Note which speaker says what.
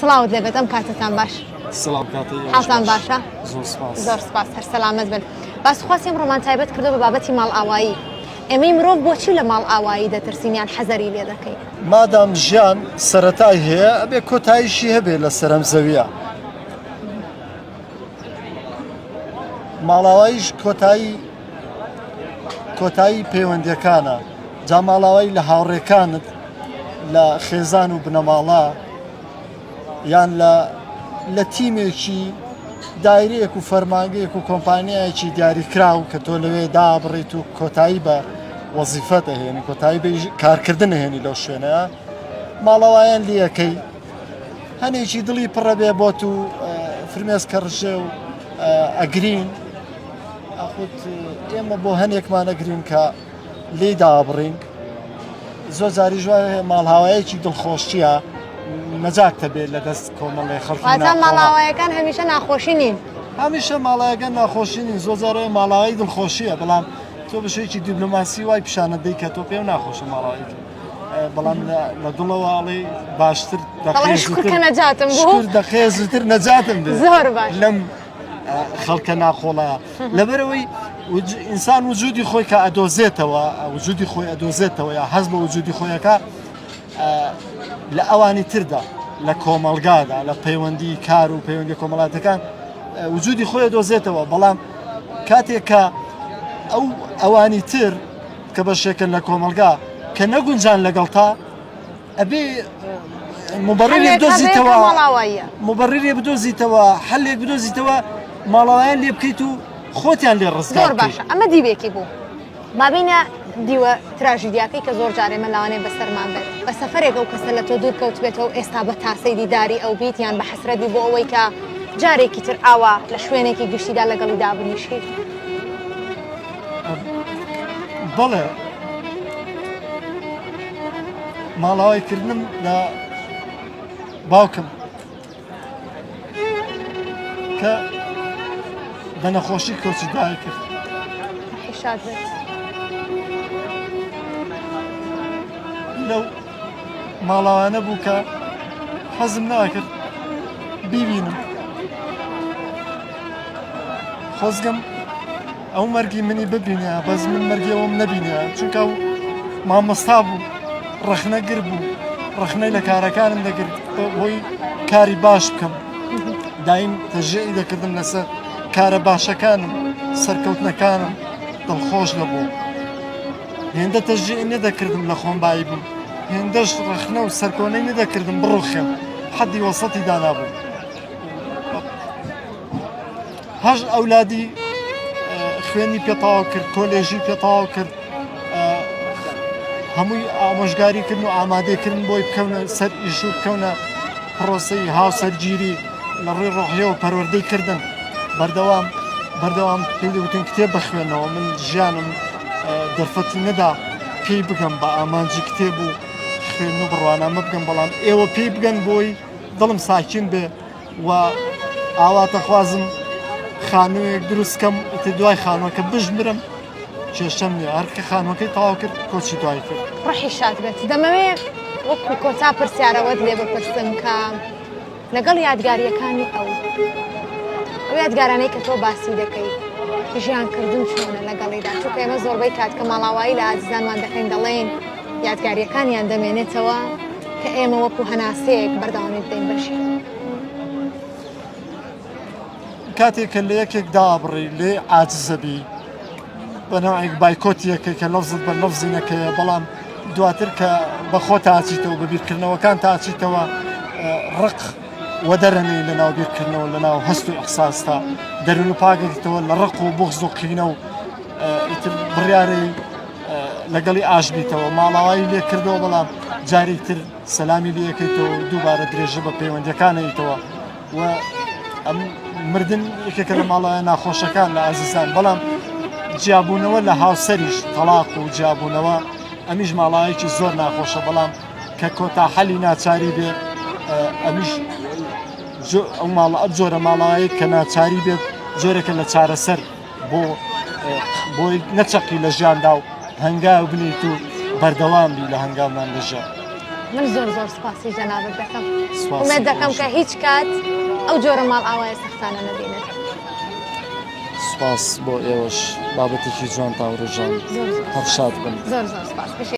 Speaker 1: سڵاوت لێبێت ئەم کاتتان باش
Speaker 2: سلام کاتی
Speaker 1: حاڵتان باشە
Speaker 2: زۆر
Speaker 1: سپاس هەر سەلامەت بن باسخواستی ئەمڕۆمان تایبەت کردو بە بابەتی ماڵ ئاوایی ئێمەی مرۆڤ بۆچی لە ماڵ ئاوایی دەترسینیان حەزەری لێ دەکەین
Speaker 2: مادام ژیان سەرەتای هەیە ئەبێ کۆتاییشی هەبێ لە سەرەم زەویە ماڵاواییش کۆتایی پەیوەندیەکانە جا ماڵاوایی لە هاوڕێکانت لە خێزان و بنەماڵا یان لە تیمێکی دایرەیەک و فەرمانگەیەک و کۆمپانیایەکی دیاریکراو کە تۆ لەوێ دابڕیت و کۆتایی بە وەزیفەت هێنی کۆتایی بە کارکردن هێنی لەو شوێنەیە ماڵەوایان لیەکەی هەنێکی دڵی پڕە بێ بۆت و فرمێسکە ڕژێ و ئەگرین ئەخوت ئێمە بۆ هەنێکمان ئەگرین کە لێی دابڕین زۆر جاری ژوای ماڵهاوایەکی دڵخۆشیە نەجاتە بێت لە دەست کۆمەڵی خەڵکی
Speaker 1: ماڵاوایەکان هەمیشە ناخۆشی نین
Speaker 2: هەمیشە ماڵایەکان ناخۆشی نین زۆر جارێ ماڵاوایی دڵخۆشیە بەڵام تۆ بەشێکی دیبلۆماسی وای پیشانە دەی کە تۆ پێ ناخۆشە ماڵاوایی بەڵام لە دڵەوەڵی باشتر دەخێ زووتر نەجاتم
Speaker 1: زۆر باش
Speaker 2: لەم خەڵکە ناخۆڵەیە لەبەرەوەی ئینسان وجودی خۆی کە ئەدۆزێتەوە وجودی خۆی ئەدۆزێتەوە یا حەز بە وجودی خۆیەکە لە ئەوانی تردا لە کۆمەلگادا لە پەیوەندی کار و پەیوەندی کۆمەڵاتەکان وجودی خۆی دۆزێتەوە بەڵام کاتێک کە ئەوانی تر کە بەشێکن لە کۆمەلگا کە نەگونجان لەگەڵ تا ئەبێ مبەڕێری بدۆزیتەوە حەلێک بدۆزیتەوە ماڵاوایان لێ بکەیت و خۆتیان لێ ڕزگار
Speaker 1: زۆر باشە ئەمە دیوێکی بوو مابینە دیوە تراژیدیاکەی کە زۆر جارێمە لاوانەیە بەسەرمان بێت بە سەفەرێک ئەو کەسە لە تۆ دوور کەوت بێتەوە ئێستا بە تاسەی دیداری ئەو بیتیان بە حەسرەتی بۆ ئەوەی کە جارێکی تر ئاوا لە شوێنێکی گشتیدا لەگەڵی دابنیشیت
Speaker 2: بەڵێ ماڵاوایکردنم لە باوکم کە بە نەخۆشی کۆچی دای کرد
Speaker 1: شاد بێت
Speaker 2: لەو ماڵاوانە بوو کە حەزم ناکرد بیبینم خۆزگەم ئەو مەرگی منی ببینە بەس من مەرگیەوەم نەبینە چونکە ئەو مامۆستا بوو ڕەخنەگر بوو ڕەخنەی لە کارەکانم دەگرت بۆی کاری باش بکەم دایم تەژێی دەکردم لەسەر کارە باشەکانم سەرکەوتنەکانم دڵخۆش لەبوو هێندە تەژێی نەدەکردم لە خۆم بایی بووم هێندەش ڕەخنە و سەرکۆنەی نەدەکردم بڕۆخێم حەدی وەسەتی دانابوو هەژ ئەولادی خوێنی پێتاوا کرد کۆلێژی پێتاوا کرد هەمووی ئامۆژگاریکردن و ئامادەکردن بۆی بکەونە سەر ئیش و بکەونە پرۆسەی هاوسەرگیری لە ڕێی ڕۆحیە و پەروەردەی کردن بەردەوام پێی دەوتن کتێب بخوێنەوە من ژیانم دەرفەتی نەدا پێی بگەم بە ئامانجی کتێب و خوێن و بڕوانامە بگەم بەڵام ئێوە پێی بگەن بۆی دڵم ساکین بێ و ئاواتە خوازم خانوویەک دروستکەم دوای خانووەکە بژمرم کێشەم نیە هەرکە خانووەکەی تەواو کرد کۆچی دوای کرد
Speaker 1: ڕەحی شاد بێت دەمەوێت وەکو کۆتا پرسیارەوەت لێ بپرسم کە لەگەڵ یادگاریەکانی ئەو یادگارانەی کە تۆ باسی دەکەی ژیانکردن چۆنە لەگەڵیدا چونکە ئێمە زۆربەی کات کە ماڵاوایی لە ئازیزانمان دەکەین دەڵێن یادگاریەکانیان دەمێنێتەوە کە ئێمە وەکو هەناسەیەک بەردەوامی بدەین بەشی
Speaker 2: کاتێک کە لە یەکێک دابڕی لێ عاجزەبی بەناوێک بایکۆتیەکەی کە لەفزت بە لەفزی نەکەیە بەڵام دواتر کە بە خۆ تاچیتەوە بەبیرکردنەوەکان تاچیتەوە ڕق وە دەرەنی لە ناو بیرکردنەوە لە ناو هەست و ئەحساستا دەرون و پاگەیتەوە لە ڕق و بغز و قینە و ئیتر بڕیارەی لەگەڵی ئاشبیتەوە ماڵاوایی لێ کردەوە بەڵام جاری تر سەلامی لێ یەکەیتەوە دووبارە درێژە بە پەیوەندیەکانەیتەوە و ئەم مردن یەکێکە لە ماڵایە ناخۆشەکان لە ئازیزان بەڵام جیابوونەوە لە هاوسەریش تەلاق و جیابوونەوە ئەمیش ماڵایەکی زۆر ناخۆشە بەڵام کە کۆتا حەلی ناچاری بێ ئەمیش ئەو ماڵە ئەم جۆرە ماڵایە کە ناچاری بێت جۆرێکە لە چارەسەر بۆی نەچەقی لە ژیاندا و هەنگاو بنیت و بەردەوام بی لە هەنگاومان لەژیان
Speaker 1: من زۆر سپاسی جەنابەت دەکەم
Speaker 2: سپاسی
Speaker 1: ومێد دەکەم کە
Speaker 2: خۆشم.
Speaker 1: هیچ کات ئەو جۆرە ماڵ ئاوایە سەختانە نەبینێت
Speaker 2: سپاس بۆ ئێوەش بابەتێکی جوان تاوڕژان
Speaker 1: زۆر
Speaker 2: هەر شاد بن
Speaker 1: زۆر سپاس